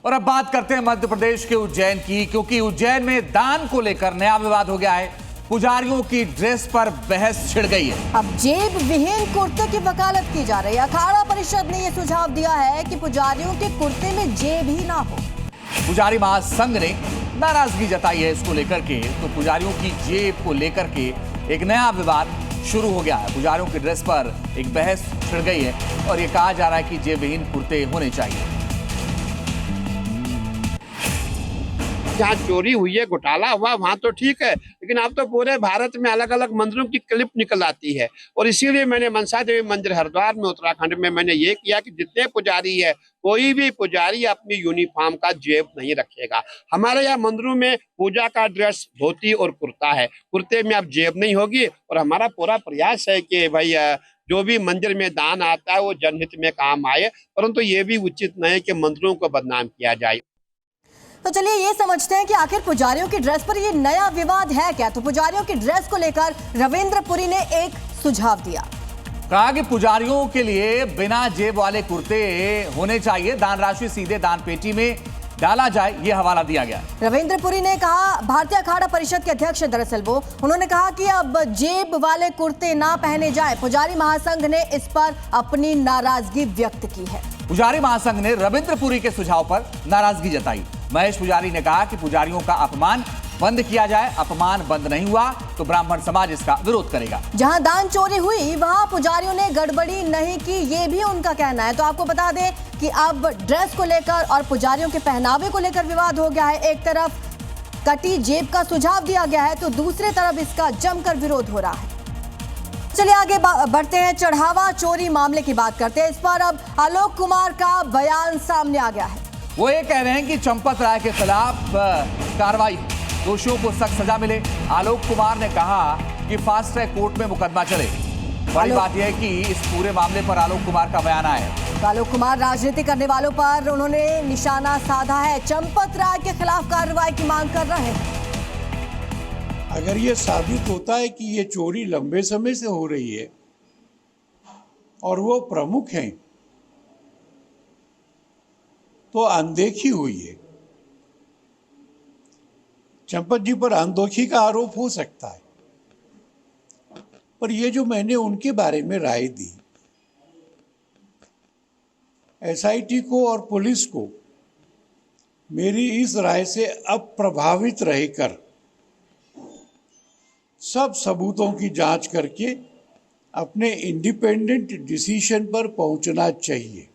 और अब बात करते हैं मध्य प्रदेश के उज्जैन की, क्योंकि उज्जैन में दान को लेकर नया विवाद हो गया है। पुजारियों की ड्रेस पर बहस छिड़ गई है। अब जेब विहीन कुर्ते की वकालत की जा रही है। अखाड़ा परिषद ने यह सुझाव दिया है कि पुजारियों के कुर्ते में जेब ही ना हो। पुजारी महासंघ ने नाराजगी जताई है इसको लेकर के। तो पुजारियों की जेब को लेकर के एक नया विवाद शुरू हो गया है। पुजारियों की ड्रेस पर एक बहस छिड़ गई है और ये कहा जा रहा है कि जेब विहीन कुर्ते होने चाहिए। जहाँ चोरी हुई है, घोटाला हुआ, वहां तो ठीक है, लेकिन अब तो पूरे भारत में अलग अलग मंदिरों की क्लिप निकल आती है। और इसीलिए मैंने मनसा देवी मंदिर हरिद्वार में उत्तराखंड में मैंने ये किया कि जितने पुजारी है, कोई भी पुजारी अपनी यूनिफॉर्म का जेब नहीं रखेगा। हमारे यहाँ मंदिरों में पूजा का ड्रेस धोती और कुर्ता है, कुर्ते में अब जेब नहीं होगी। और हमारा पूरा प्रयास है कि भाई जो भी मंदिर में दान आता है वो जनहित में काम आए, परंतु ये भी उचित नहीं है कि मंदिरों को बदनाम किया जाए। तो चलिए ये समझते हैं कि आखिर पुजारियों की ड्रेस पर ये नया विवाद है क्या। तो पुजारियों की ड्रेस को लेकर रविंद्र पुरी ने एक सुझाव दिया। कहा कि पुजारियों के लिए बिना जेब वाले कुर्ते होने चाहिए, दान राशि सीधे दान पेटी में डाला जाए, ये हवाला दिया गया। रविंद्र पुरी ने कहा, भारतीय अखाड़ा परिषद के अध्यक्ष है दरअसल वो, उन्होंने कहा कि अब जेब वाले कुर्ते ना पहने जाए। पुजारी महासंघ ने इस पर अपनी नाराजगी व्यक्त की है। पुजारी महासंघ ने रविंद्र पुरी के सुझाव पर नाराजगी जताई। महेश पुजारी ने कहा कि पुजारियों का अपमान बंद किया जाए, अपमान बंद नहीं हुआ तो ब्राह्मण समाज इसका विरोध करेगा। जहां दान चोरी हुई वहां पुजारियों ने गड़बड़ी नहीं की, ये भी उनका कहना है। तो आपको बता दें कि अब ड्रेस को लेकर और पुजारियों के पहनावे को लेकर विवाद हो गया है। एक तरफ कटी जेब का सुझाव दिया गया है तो दूसरी तरफ इसका जमकर विरोध हो रहा है। चलिए आगे बढ़ते हैं, चढ़ावा चोरी मामले की बात करते हैं। इस पर अब आलोक कुमार का बयान सामने आ गया है। वो ये कह रहे हैं कि चंपत राय के खिलाफ कार्रवाई, दोषियों को सख्त सजा मिले। आलोक कुमार ने कहा कि फास्ट ट्रैक कोर्ट में मुकदमा चले। बड़ी बात यह है कि इस पूरे मामले पर आलोक कुमार का बयान आया है। आलोक कुमार राजनीति करने वालों पर उन्होंने निशाना साधा है। चंपत राय के खिलाफ कार्रवाई की मांग कर रहे हैं। अगर ये साबित होता है कि ये चोरी लंबे समय से हो रही है और वो प्रमुख हैं, तो अनदेखी हुई है। चंपत जी पर अनदेखी का आरोप हो सकता है, पर ये जो मैंने उनके बारे में राय दी, एसआईटी को और पुलिस को मेरी इस राय से अप्रभावित रहकर सब सबूतों की जांच करके अपने इंडिपेंडेंट डिसीजन पर पहुंचना चाहिए।